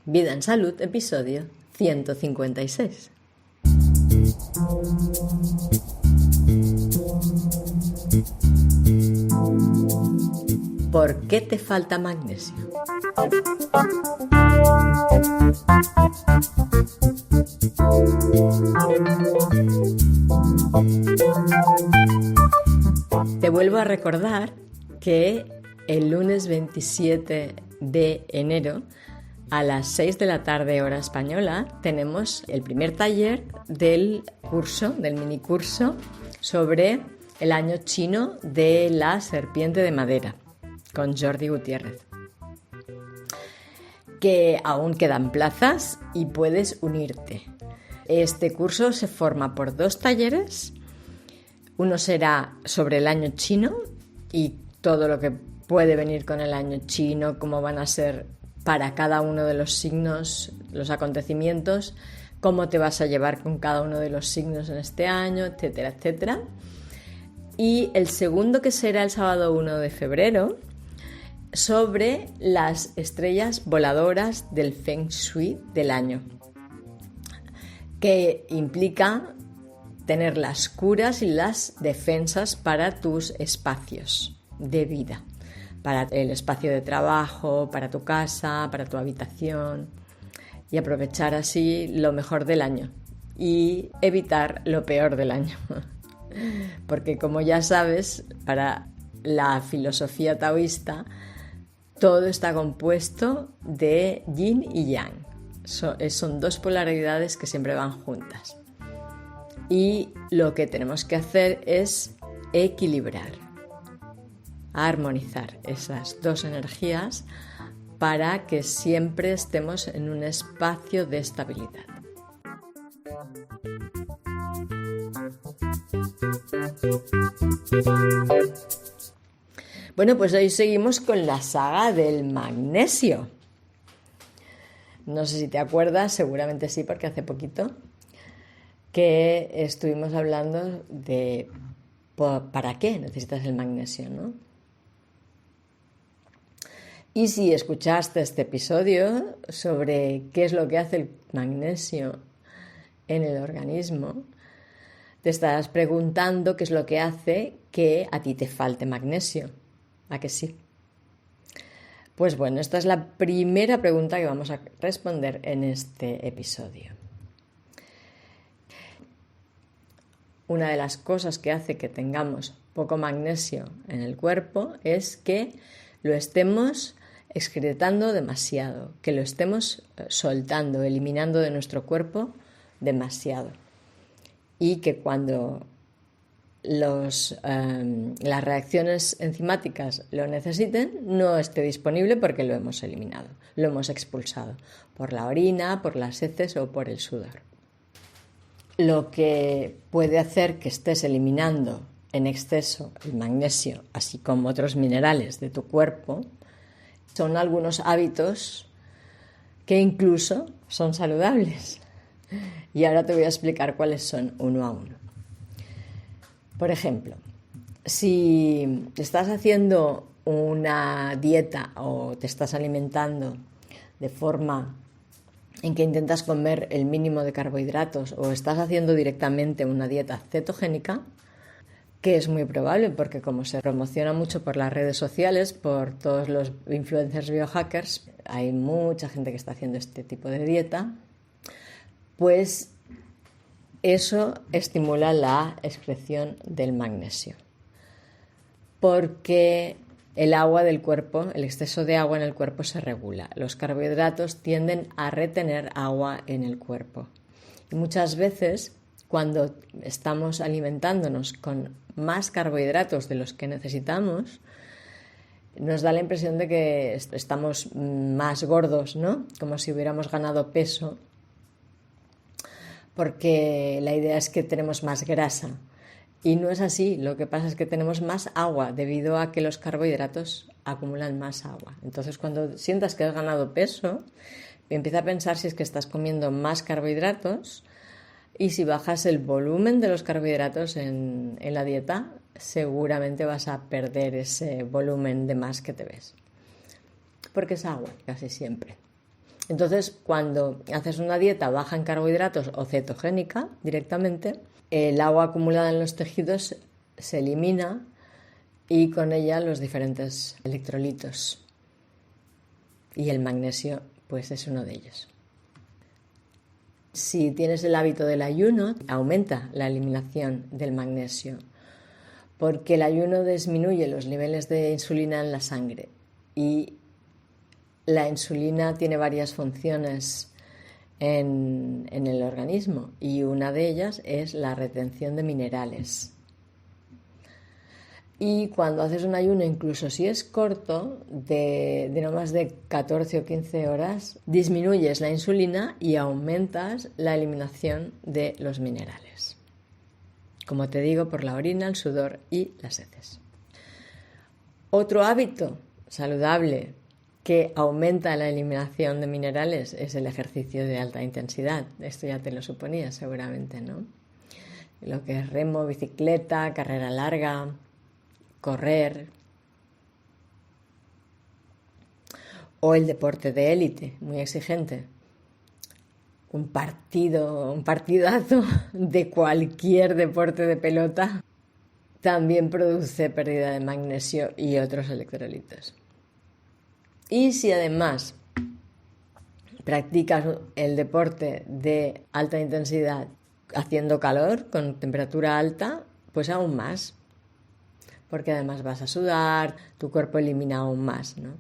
Vida en Salud, episodio 156. ¿Por qué te falta magnesio? Te vuelvo a recordar que el lunes 27 de enero a las 6 de la tarde hora española tenemos el primer taller del minicurso sobre el año chino de la serpiente de madera con Jordi Gutiérrez, que aún quedan plazas y puedes unirte. Este curso se forma por 2 talleres. Uno será sobre el año chino y todo lo que puede venir con el año chino, cómo van a ser para cada uno de los signos, los acontecimientos, cómo te vas a llevar con cada uno de los signos en este año, etcétera, etcétera. Y el segundo, que será el sábado 1 de febrero, sobre las estrellas voladoras del Feng Shui del año, que implica tener las curas y las defensas para tus espacios de vida, para el espacio de trabajo, para tu casa, para tu habitación, y aprovechar así lo mejor del año y evitar lo peor del año. Porque, como ya sabes, para la filosofía taoísta todo está compuesto de yin y yang. Son 2 polaridades que siempre van juntas. Y lo que tenemos que hacer es equilibrar, armonizar esas 2 energías para que siempre estemos en un espacio de estabilidad. Bueno, pues hoy seguimos con la saga del magnesio. No sé si te acuerdas, seguramente sí, porque hace poquito que estuvimos hablando de para qué necesitas el magnesio, ¿no? Y si escuchaste este episodio sobre qué es lo que hace el magnesio en el organismo, te estarás preguntando qué es lo que hace que a ti te falte magnesio. ¿A que sí? Pues bueno, esta es la primera pregunta que vamos a responder en este episodio. Una de las cosas que hace que tengamos poco magnesio en el cuerpo es que lo estemos excretando demasiado, que lo estemos soltando, eliminando de nuestro cuerpo demasiado. Y que cuando las reacciones enzimáticas lo necesiten, no esté disponible porque lo hemos eliminado, lo hemos expulsado por la orina, por las heces o por el sudor. Lo que puede hacer que estés eliminando en exceso el magnesio, así como otros minerales de tu cuerpo, son algunos hábitos que incluso son saludables. Y ahora te voy a explicar cuáles son uno a uno. Por ejemplo, si estás haciendo una dieta o te estás alimentando de forma en que intentas comer el mínimo de carbohidratos o estás haciendo directamente una dieta cetogénica, que es muy probable porque como se promociona mucho por las redes sociales, por todos los influencers biohackers, hay mucha gente que está haciendo este tipo de dieta, pues eso estimula la excreción del magnesio. Porque el agua del cuerpo, el exceso de agua en el cuerpo se regula. Los carbohidratos tienden a retener agua en el cuerpo. Y muchas veces, cuando estamos alimentándonos con más carbohidratos de los que necesitamos, nos da la impresión de que estamos más gordos, ¿no? Como si hubiéramos ganado peso, porque la idea es que tenemos más grasa. Y no es así, lo que pasa es que tenemos más agua debido a que los carbohidratos acumulan más agua. Entonces, cuando sientas que has ganado peso, empieza a pensar si es que estás comiendo más carbohidratos, y si bajas el volumen de los carbohidratos en la dieta, seguramente vas a perder ese volumen de más que te ves. Porque es agua, casi siempre. Entonces, cuando haces una dieta baja en carbohidratos o cetogénica directamente, el agua acumulada en los tejidos se elimina y con ella los diferentes electrolitos. Y el magnesio, pues es uno de ellos. Si tienes el hábito del ayuno, aumenta la eliminación del magnesio, porque el ayuno disminuye los niveles de insulina en la sangre y la insulina tiene varias funciones en el organismo y una de ellas es la retención de minerales. Y cuando haces un ayuno, incluso si es corto, de no más de 14 o 15 horas, disminuyes la insulina y aumentas la eliminación de los minerales. Como te digo, por la orina, el sudor y las heces. Otro hábito saludable que aumenta la eliminación de minerales es el ejercicio de alta intensidad. Esto ya te lo suponías seguramente, ¿no? Lo que es remo, bicicleta, carrera larga, correr o el deporte de élite, muy exigente. Un partidazo de cualquier deporte de pelota también produce pérdida de magnesio y otros electrolitos. Y si además practicas el deporte de alta intensidad haciendo calor, con temperatura alta, pues aún más. Porque además vas a sudar, tu cuerpo elimina aún más, ¿no?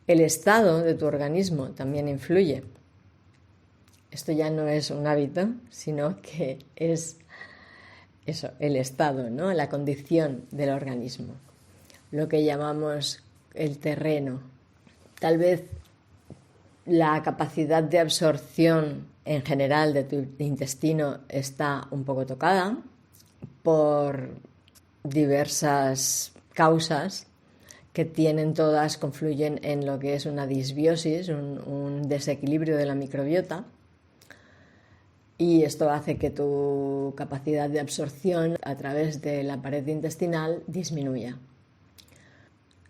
El estado de tu organismo también influye. Esto ya no es un hábito, sino que es eso, el estado, ¿no? La condición del organismo, lo que llamamos el terreno. Tal vez la capacidad de absorción en general de tu intestino está un poco tocada por diversas causas que confluyen en lo que es una disbiosis, un desequilibrio de la microbiota, y esto hace que tu capacidad de absorción a través de la pared intestinal disminuya.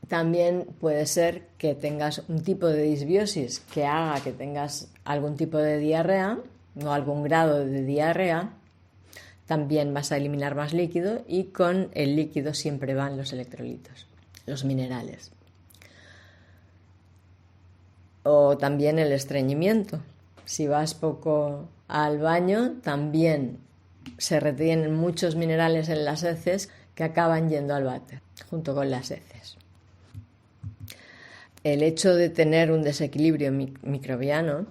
También puede ser que tengas un tipo de disbiosis que haga que tengas algún tipo de diarrea o algún grado de diarrea. También vas a eliminar más líquido y con el líquido siempre van los electrolitos, los minerales. O también el estreñimiento. Si vas poco al baño, también se retienen muchos minerales en las heces que acaban yendo al váter, junto con las heces. El hecho de tener un desequilibrio microbiano,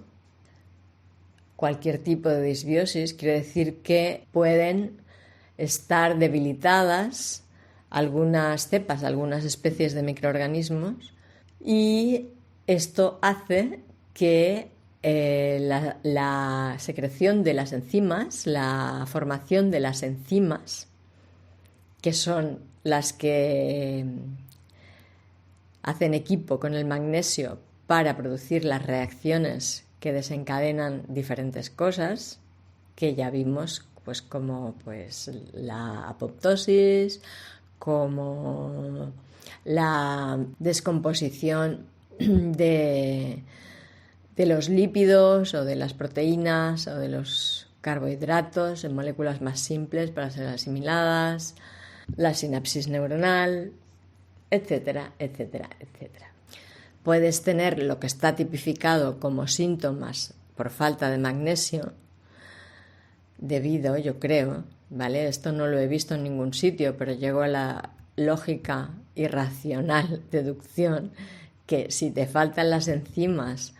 cualquier tipo de disbiosis, quiere decir que pueden estar debilitadas algunas cepas, algunas especies de microorganismos, y esto hace que la secreción de las enzimas, la formación de las enzimas, que son las que hacen equipo con el magnesio para producir las reacciones que desencadenan diferentes cosas que ya vimos, pues como pues la apoptosis, como la descomposición de los lípidos o de las proteínas o de los carbohidratos en moléculas más simples para ser asimiladas, la sinapsis neuronal, etcétera, etcétera, etcétera. Puedes tener lo que está tipificado como síntomas por falta de magnesio, debido, yo creo, ¿vale? Esto no lo he visto en ningún sitio, pero llego a la lógica y racional deducción que si te faltan las enzimas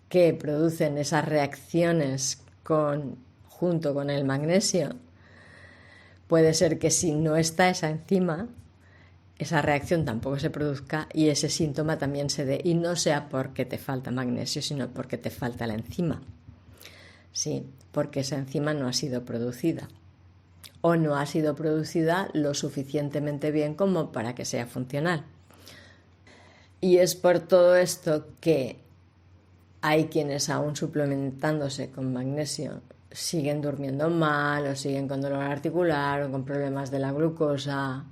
que producen esas reacciones junto con el magnesio, puede ser que si no está esa enzima, esa reacción tampoco se produzca y ese síntoma también se dé, y no sea porque te falta magnesio, sino porque te falta la enzima. Sí, porque esa enzima no ha sido producida o no ha sido producida lo suficientemente bien como para que sea funcional. Y es por todo esto que hay quienes aún suplementándose con magnesio siguen durmiendo mal o siguen con dolor articular o con problemas de la glucosa,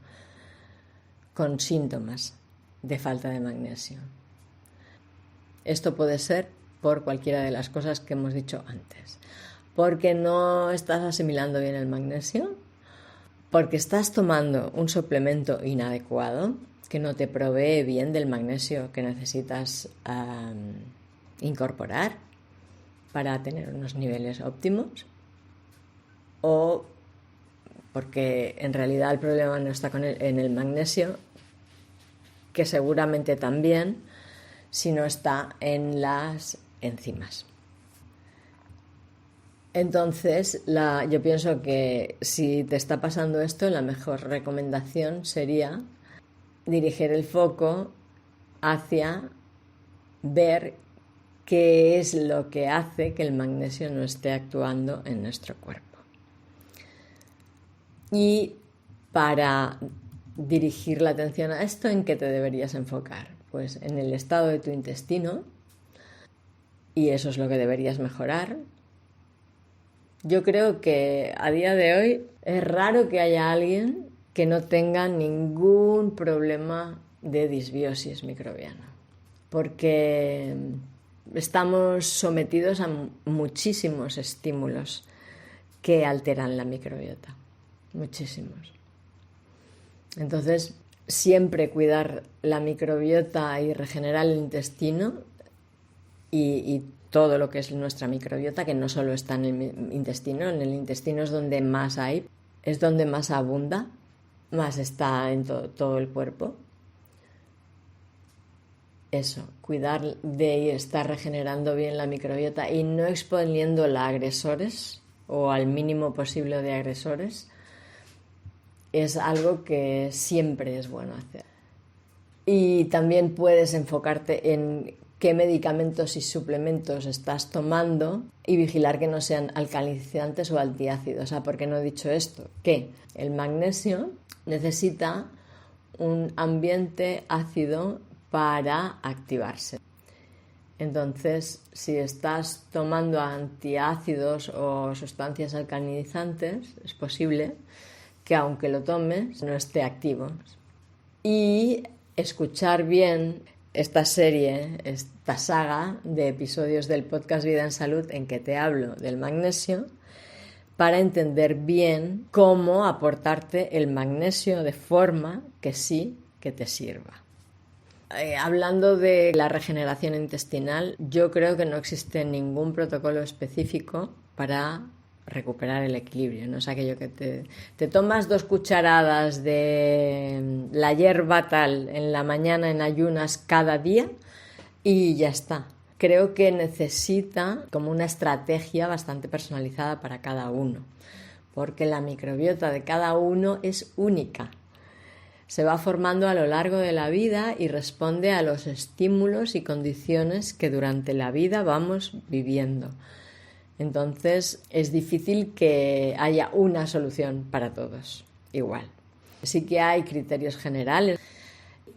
con síntomas de falta de magnesio. Esto puede ser por cualquiera de las cosas que hemos dicho antes. Porque no estás asimilando bien el magnesio, porque estás tomando un suplemento inadecuado que no te provee bien del magnesio que necesitas incorporar para tener unos niveles óptimos, o porque en realidad el problema no está en el magnesio, que seguramente también, sino está en las enzimas. Entonces, yo pienso que si te está pasando esto, la mejor recomendación sería dirigir el foco hacia ver qué es lo que hace que el magnesio no esté actuando en nuestro cuerpo. Y para dirigir la atención a esto, ¿en qué te deberías enfocar? Pues en el estado de tu intestino, y eso es lo que deberías mejorar. Yo creo que a día de hoy es raro que haya alguien que no tenga ningún problema de disbiosis microbiana, porque estamos sometidos a muchísimos estímulos que alteran la microbiota, muchísimos. Entonces, siempre cuidar la microbiota y regenerar el intestino y todo lo que es nuestra microbiota, que no solo está en el intestino es donde más hay, es donde más abunda, más está en todo el cuerpo. Eso, cuidar de estar regenerando bien la microbiota y no exponiéndola a agresores o al mínimo posible de agresores es algo que siempre es bueno hacer. Y también puedes enfocarte en qué medicamentos y suplementos estás tomando y vigilar que no sean alcalinizantes o antiácidos. ¿Por qué no he dicho esto? Que el magnesio necesita un ambiente ácido para activarse. Entonces, si estás tomando antiácidos o sustancias alcalinizantes, es posible que aunque lo tomes no esté activo. Y escuchar bien esta serie, esta saga de episodios del podcast Vida en Salud en que te hablo del magnesio, para entender bien cómo aportarte el magnesio de forma que sí que te sirva. Hablando de la regeneración intestinal, yo creo que no existe ningún protocolo específico para recuperar el equilibrio. No es aquello que te tomas 2 cucharadas de la hierba tal en la mañana en ayunas cada día y ya está. Creo que necesita como una estrategia bastante personalizada para cada uno, porque la microbiota de cada uno es única. Se va formando a lo largo de la vida y responde a los estímulos y condiciones que durante la vida vamos viviendo. Entonces es difícil que haya una solución para todos igual. Sí que hay criterios generales.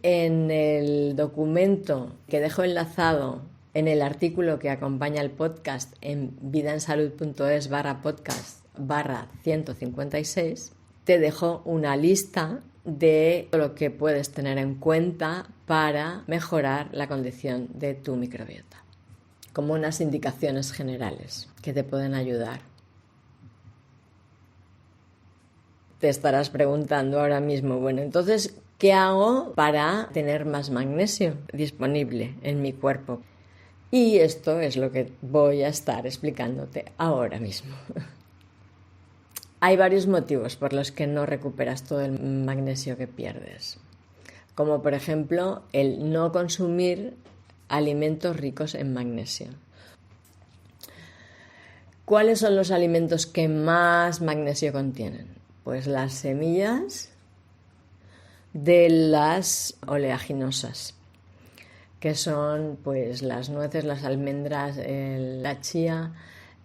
En el documento que dejo enlazado en el artículo que acompaña el podcast en vidaensalud.es/podcast/156, te dejo una lista de lo que puedes tener en cuenta para mejorar la condición de tu microbiota, como unas indicaciones generales que te pueden ayudar. Te estarás preguntando ahora mismo, bueno, entonces, ¿qué hago para tener más magnesio disponible en mi cuerpo? Y esto es lo que voy a estar explicándote ahora mismo. Hay varios motivos por los que no recuperas todo el magnesio que pierdes, como por ejemplo el no consumir alimentos ricos en magnesio. ¿Cuáles son los alimentos que más magnesio contienen? Pues las semillas de las oleaginosas, que son pues las nueces, las almendras, la chía,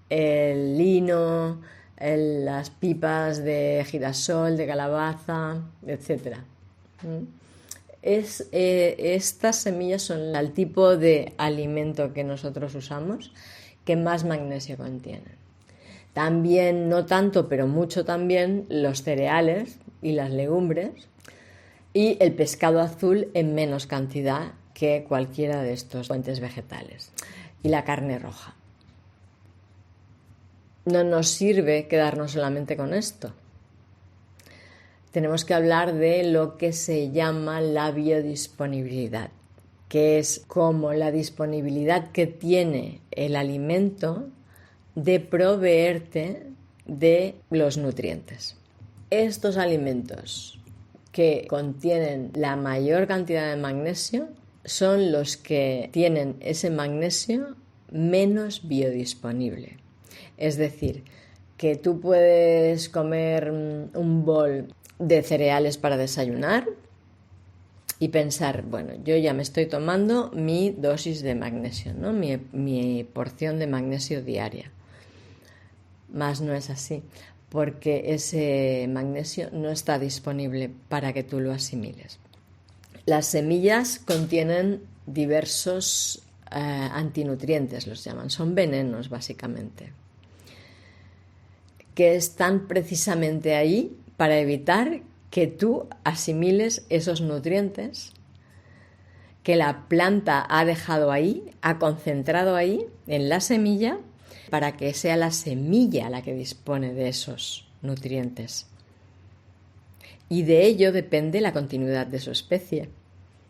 el lino, las pipas de girasol, de calabaza, etc. Estas semillas son el tipo de alimento que nosotros usamos que más magnesio contienen. También, no tanto, pero mucho también, los cereales y las legumbres y el pescado azul en menos cantidad que cualquiera de estos fuentes vegetales. Y la carne roja. No nos sirve quedarnos solamente con esto. Tenemos que hablar de lo que se llama la biodisponibilidad, que es como la disponibilidad que tiene el alimento de proveerte de los nutrientes. Estos alimentos que contienen la mayor cantidad de magnesio son los que tienen ese magnesio menos biodisponible. Es decir, que tú puedes comer un bol de cereales para desayunar y pensar, bueno, yo ya me estoy tomando mi dosis de magnesio, ¿no? Mi porción de magnesio diaria. Más no es así, porque ese magnesio no está disponible para que tú lo asimiles. Las semillas contienen diversos antinutrientes, los llaman, son venenos básicamente, que están precisamente ahí para evitar que tú asimiles esos nutrientes que la planta ha dejado ahí, ha concentrado ahí en la semilla, para que sea la semilla la que dispone de esos nutrientes. Y de ello depende la continuidad de su especie,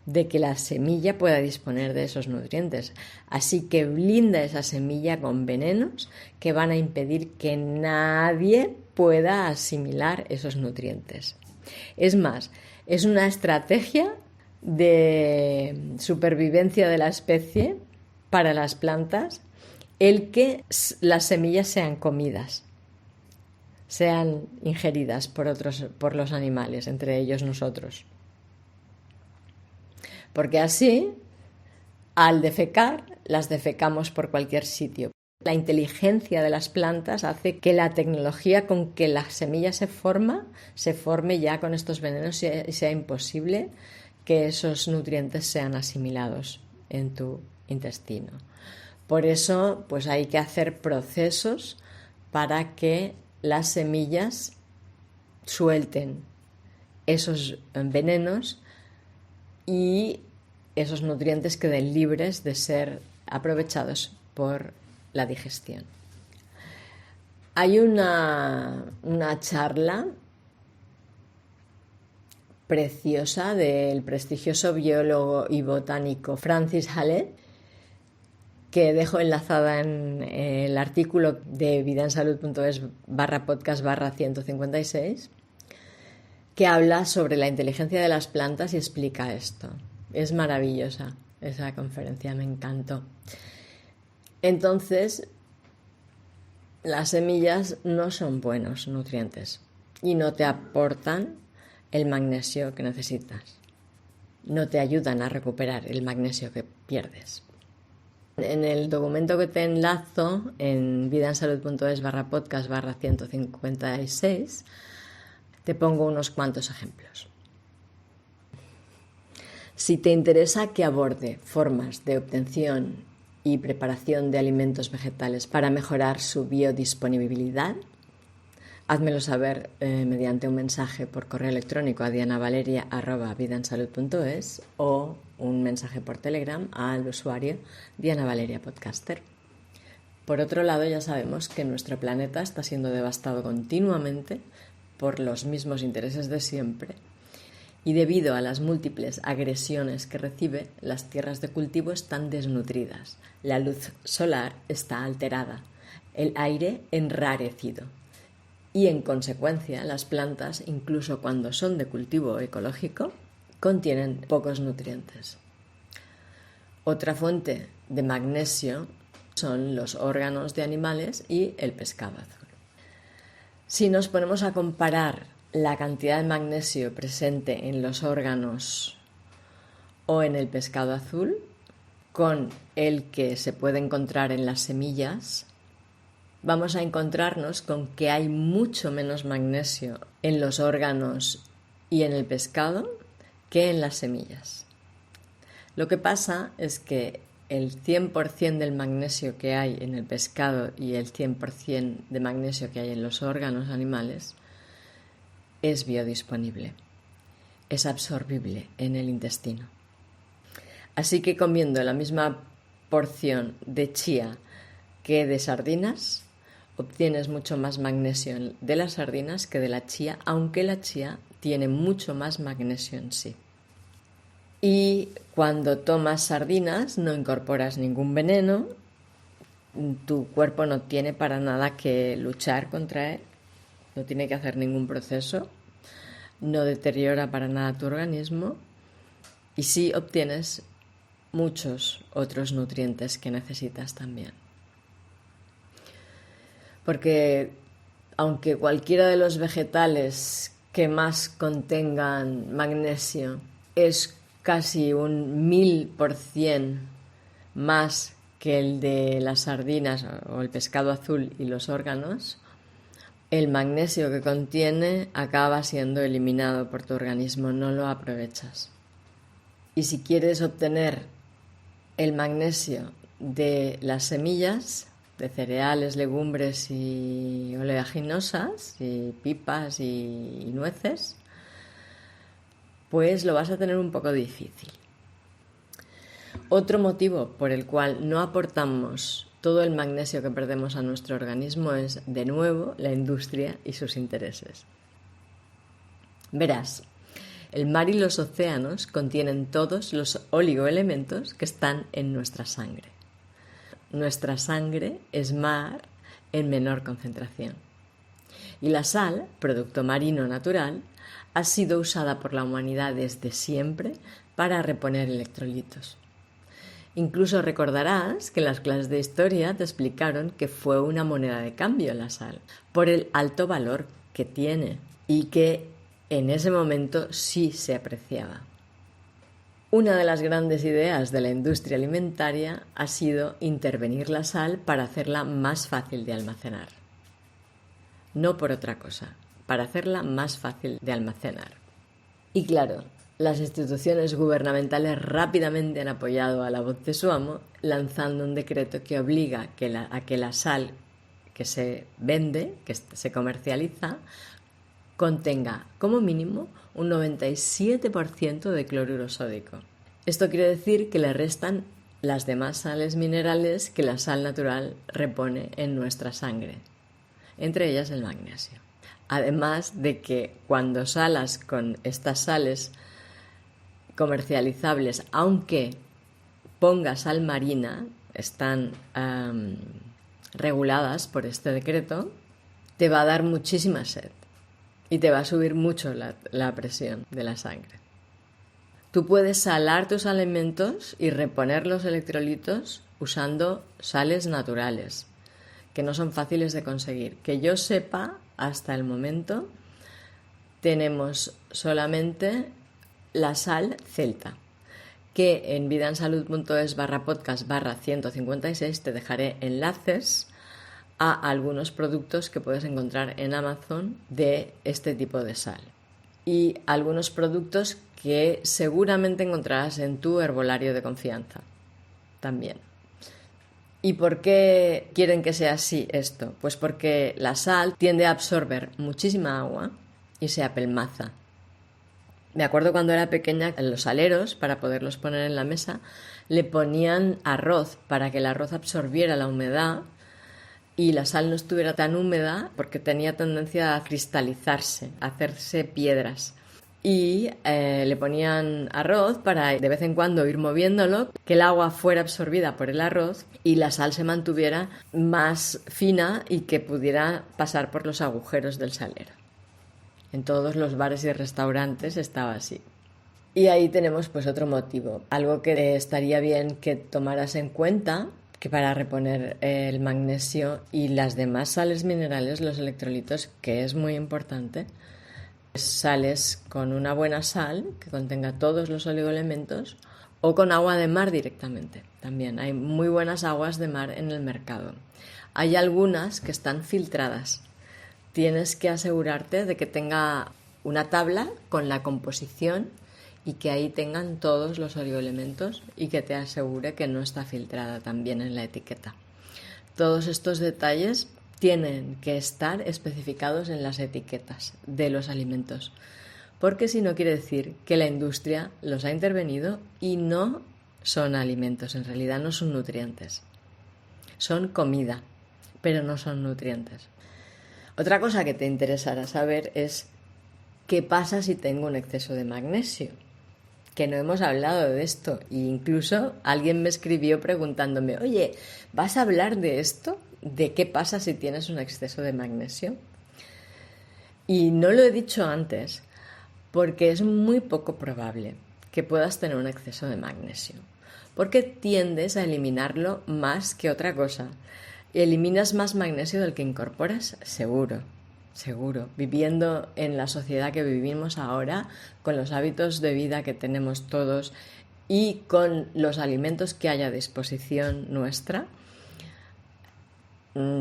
de que la semilla pueda disponer de esos nutrientes. Así que blinda esa semilla con venenos que van a impedir que nadie pueda asimilar esos nutrientes. Es más, es una estrategia de supervivencia de la especie para las plantas el que las semillas sean comidas, sean ingeridas por los animales, entre ellos nosotros. Porque así, al defecar, las defecamos por cualquier sitio. La inteligencia de las plantas hace que la tecnología con que la semilla se forme ya con estos venenos y sea imposible que esos nutrientes sean asimilados en tu intestino. Por eso, pues hay que hacer procesos para que las semillas suelten esos venenos y esos nutrientes queden libres de ser aprovechados por la digestión. Hay una charla preciosa del prestigioso biólogo y botánico Francis Hallett, que dejo enlazada en el artículo de vidaensalud.es/podcast/156, que habla sobre la inteligencia de las plantas y explica esto. Es maravillosa esa conferencia, me encantó. Entonces, las semillas no son buenos nutrientes y no te aportan el magnesio que necesitas. No te ayudan a recuperar el magnesio que pierdes. En el documento que te enlazo en vidaensalud.es/podcast/156 te pongo unos cuantos ejemplos. Si te interesa que aborde formas de obtención y preparación de alimentos vegetales para mejorar su biodisponibilidad, házmelo saber mediante un mensaje por correo electrónico a dianavaleria@vidaensalud.es o un mensaje por Telegram al usuario Diana Valeria Podcaster. Por otro lado, ya sabemos que nuestro planeta está siendo devastado continuamente por los mismos intereses de siempre y debido a las múltiples agresiones que recibe, las tierras de cultivo están desnutridas, la luz solar está alterada, el aire enrarecido y, en consecuencia, las plantas, incluso cuando son de cultivo ecológico, contienen pocos nutrientes. Otra fuente de magnesio son los órganos de animales y el pescado azul. Si nos ponemos a comparar la cantidad de magnesio presente en los órganos o en el pescado azul con el que se puede encontrar en las semillas, vamos a encontrarnos con que hay mucho menos magnesio en los órganos y en el pescado que en las semillas. Lo que pasa es que el 100% del magnesio que hay en el pescado y el 100% de magnesio que hay en los órganos animales es biodisponible, es absorbible en el intestino. Así que comiendo la misma porción de chía que de sardinas, obtienes mucho más magnesio de las sardinas que de la chía, aunque la chía tiene mucho más magnesio en sí. Y cuando tomas sardinas no incorporas ningún veneno, tu cuerpo no tiene para nada que luchar contra él, no tiene que hacer ningún proceso, no deteriora para nada tu organismo y sí obtienes muchos otros nutrientes que necesitas también. Porque aunque cualquiera de los vegetales que más contengan magnesio es casi un 1000% más que el de las sardinas o el pescado azul y los órganos, el magnesio que contiene acaba siendo eliminado por tu organismo, no lo aprovechas. Y si quieres obtener el magnesio de las semillas, de cereales, legumbres y oleaginosas, y pipas y nueces, pues lo vas a tener un poco difícil. Otro motivo por el cual no aportamos todo el magnesio que perdemos a nuestro organismo es, de nuevo, la industria y sus intereses. Verás, el mar y los océanos contienen todos los oligoelementos que están en nuestra sangre. Nuestra sangre es mar en menor concentración. Y la sal, producto marino natural, ha sido usada por la humanidad desde siempre para reponer electrolitos. Incluso recordarás que en las clases de historia te explicaron que fue una moneda de cambio la sal, por el alto valor que tiene y que en ese momento sí se apreciaba. Una de las grandes ideas de la industria alimentaria ha sido intervenir la sal para hacerla más fácil de almacenar. No por otra cosa, para hacerla más fácil de almacenar. Y claro, las instituciones gubernamentales rápidamente han apoyado a la voz de su amo, lanzando un decreto que obliga a que la sal que se vende, que se comercializa, contenga como mínimo un 97% de cloruro sódico. Esto quiere decir que le restan las demás sales minerales que la sal natural repone en nuestra sangre, entre ellas el magnesio. Además de que cuando salas con estas sales comercializables, aunque ponga sal marina, están reguladas por este decreto, te va a dar muchísima sed y te va a subir mucho la presión de la sangre. Tú puedes salar tus alimentos y reponer los electrolitos usando sales naturales, que no son fáciles de conseguir. Que yo sepa, hasta el momento, tenemos solamente la sal celta, que en vidaensalud.es/podcast/156 te dejaré enlaces a algunos productos que puedes encontrar en Amazon de este tipo de sal y algunos productos que seguramente encontrarás en tu herbolario de confianza también. ¿Y por qué quieren que sea así esto? Pues porque la sal tiende a absorber muchísima agua y se apelmaza. Me acuerdo cuando era pequeña, en los saleros, para poderlos poner en la mesa, le ponían arroz para que el arroz absorbiera la humedad y la sal no estuviera tan húmeda porque tenía tendencia a cristalizarse, a hacerse piedras. Y le ponían arroz para de vez en cuando ir moviéndolo, que el agua fuera absorbida por el arroz y la sal se mantuviera más fina y que pudiera pasar por los agujeros del salero. En todos los bares y restaurantes estaba así. Y ahí tenemos pues otro motivo, algo que estaría bien que tomaras en cuenta, que para reponer el magnesio y las demás sales minerales, los electrolitos, que es muy importante, sales con una buena sal que contenga todos los oligoelementos o con agua de mar directamente. También hay muy buenas aguas de mar en el mercado. Hay algunas que están filtradas. Tienes que asegurarte de que tenga una tabla con la composición y que ahí tengan todos los oligoelementos y que te asegure que no está filtrada también en la etiqueta. Todos estos detalles tienen que estar especificados en las etiquetas de los alimentos, porque si no quiere decir que la industria los ha intervenido y no son alimentos, en realidad no son nutrientes. Son comida, pero no son nutrientes. Otra cosa que te interesará saber es qué pasa si tengo un exceso de magnesio. Que no hemos hablado de esto e incluso alguien me escribió preguntándome, oye, ¿vas a hablar de esto? ¿De qué pasa si tienes un exceso de magnesio? Y no lo he dicho antes porque es muy poco probable que puedas tener un exceso de magnesio, porque tiendes a eliminarlo más que otra cosa. ¿Eliminas más magnesio del que incorporas? Seguro. Viviendo en la sociedad que vivimos ahora, con los hábitos de vida que tenemos todos y con los alimentos que hay a disposición nuestra,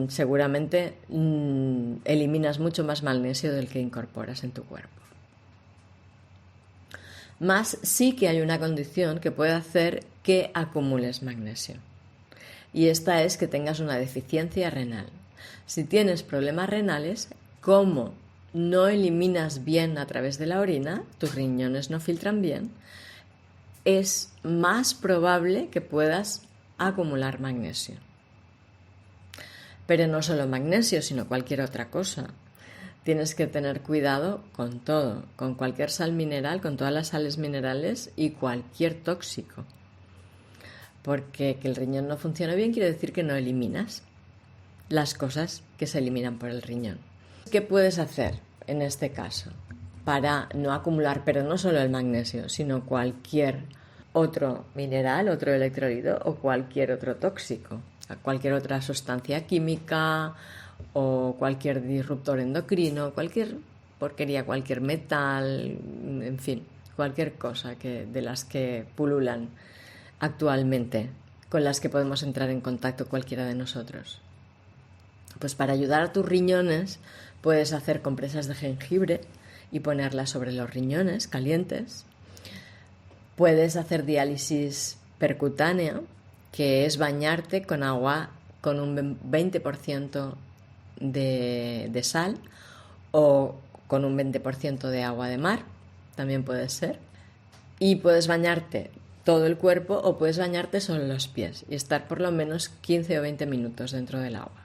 seguramente eliminas mucho más magnesio del que incorporas en tu cuerpo. Más sí que hay una condición que puede hacer que acumules magnesio. Y esta es que tengas una deficiencia renal. Si tienes problemas renales, como no eliminas bien a través de la orina, tus riñones no filtran bien, es más probable que puedas acumular magnesio. Pero no solo magnesio, sino cualquier otra cosa. Tienes que tener cuidado con todo, con cualquier sal mineral, con todas las sales minerales y cualquier tóxico. Porque que el riñón no funcione bien quiere decir que no eliminas las cosas que se eliminan por el riñón. ¿Qué puedes hacer en este caso para no acumular, pero no solo el magnesio, sino cualquier otro mineral, otro electrolito o cualquier otro tóxico, cualquier otra sustancia química o cualquier disruptor endocrino, cualquier porquería, cualquier metal, en fin, cualquier cosa de las que pululan actualmente, con las que podemos entrar en contacto cualquiera de nosotros? Pues para ayudar a tus riñones puedes hacer compresas de jengibre y ponerlas sobre los riñones calientes. Puedes hacer diálisis percutánea, que es bañarte con agua con un 20% de sal o con un 20% de agua de mar, también puede ser. Y puedes bañarte todo el cuerpo o puedes bañarte solo los pies y estar por lo menos 15 o 20 minutos dentro del agua.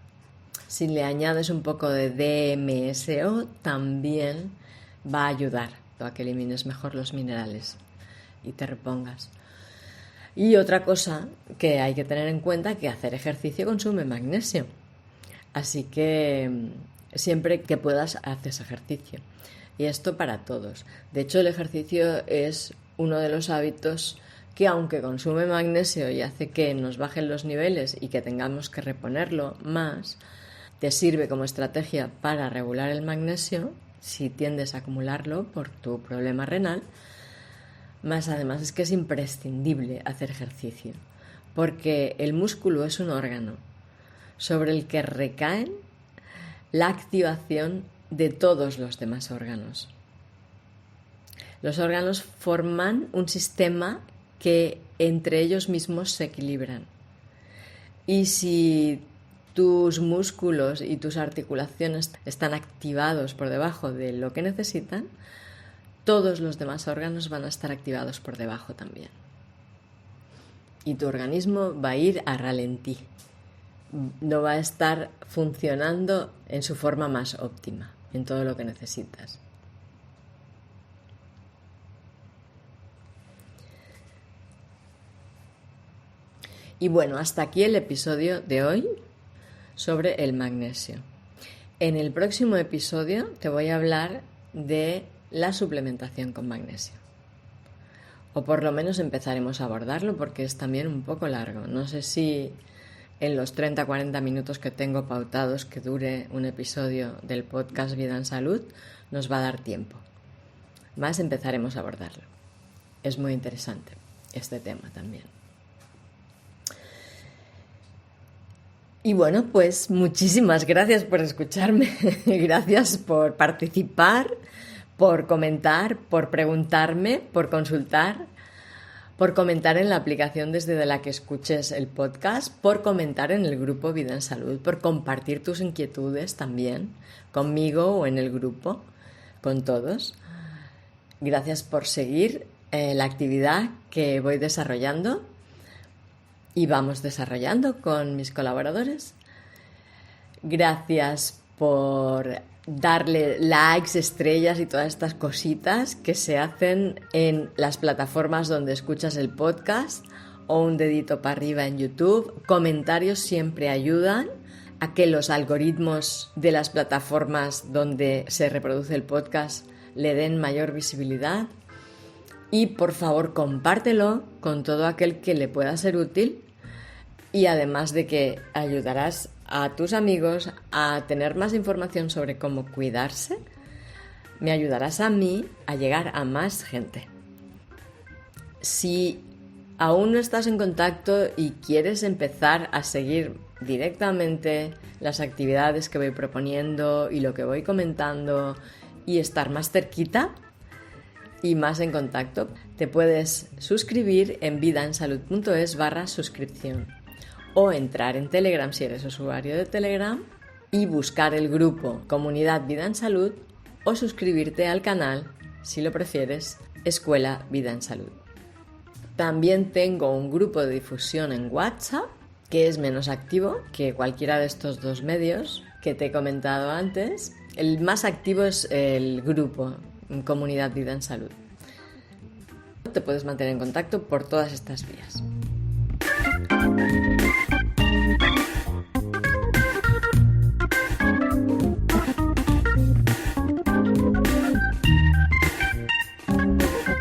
Si le añades un poco de DMSO, también va a ayudar a que elimines mejor los minerales y te repongas. Y otra cosa que hay que tener en cuenta es que hacer ejercicio consume magnesio. Así que siempre que puedas haces ejercicio. Y esto para todos. De hecho, el ejercicio es uno de los hábitos que, aunque consume magnesio y hace que nos bajen los niveles y que tengamos que reponerlo más, te sirve como estrategia para regular el magnesio si tiendes a acumularlo por tu problema renal. Más además es que es imprescindible hacer ejercicio, porque el músculo es un órgano sobre el que recae la activación de todos los demás órganos. Los órganos forman un sistema que entre ellos mismos se equilibran. Y si tus músculos y tus articulaciones están activados por debajo de lo que necesitan, todos los demás órganos van a estar activados por debajo también. Y tu organismo va a ir a ralentí. No va a estar funcionando en su forma más óptima, en todo lo que necesitas. Y bueno, hasta aquí el episodio de hoy sobre el magnesio. En el próximo episodio te voy a hablar de la suplementación con magnesio. O por lo menos empezaremos a abordarlo porque es también un poco largo. No sé si en los 30-40 minutos que tengo pautados que dure un episodio del podcast Vida en Salud nos va a dar tiempo. Más empezaremos a abordarlo. Es muy interesante este tema también. Y bueno, pues muchísimas gracias por escucharme, gracias por participar, por comentar, por preguntarme, por consultar, por comentar en la aplicación desde la que escuches el podcast, por comentar en el grupo Vida en Salud, por compartir tus inquietudes también conmigo o en el grupo, con todos. Gracias por seguir la actividad que voy desarrollando y vamos desarrollando con mis colaboradores. Gracias por darle likes, estrellas y todas estas cositas que se hacen en las plataformas donde escuchas el podcast, o un dedito para arriba en YouTube. Comentarios siempre ayudan a que los algoritmos de las plataformas donde se reproduce el podcast le den mayor visibilidad. Y por favor, compártelo con todo aquel que le pueda ser útil, y además de que ayudarás a tus amigos a tener más información sobre cómo cuidarse, me ayudarás a mí a llegar a más gente. Si aún no estás en contacto y quieres empezar a seguir directamente las actividades que voy proponiendo y lo que voy comentando y estar más cerquita y más en contacto, te puedes suscribir en vidaensalud.es/suscripción o entrar en Telegram si eres usuario de Telegram y buscar el grupo Comunidad Vida en Salud, o suscribirte al canal, si lo prefieres, Escuela Vida en Salud. También tengo un grupo de difusión en WhatsApp que es menos activo que cualquiera de estos dos medios que te he comentado antes. El más activo es el grupo Comunidad Vida en Salud. Te puedes mantener en contacto por todas estas vías.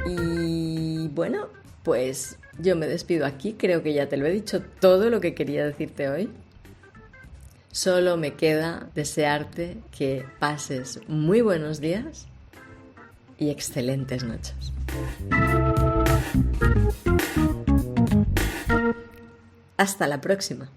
Y bueno, pues yo me despido aquí. Creo que ya te lo he dicho todo lo que quería decirte hoy. Solo me queda desearte que pases muy buenos días y excelentes noches. Hasta la próxima.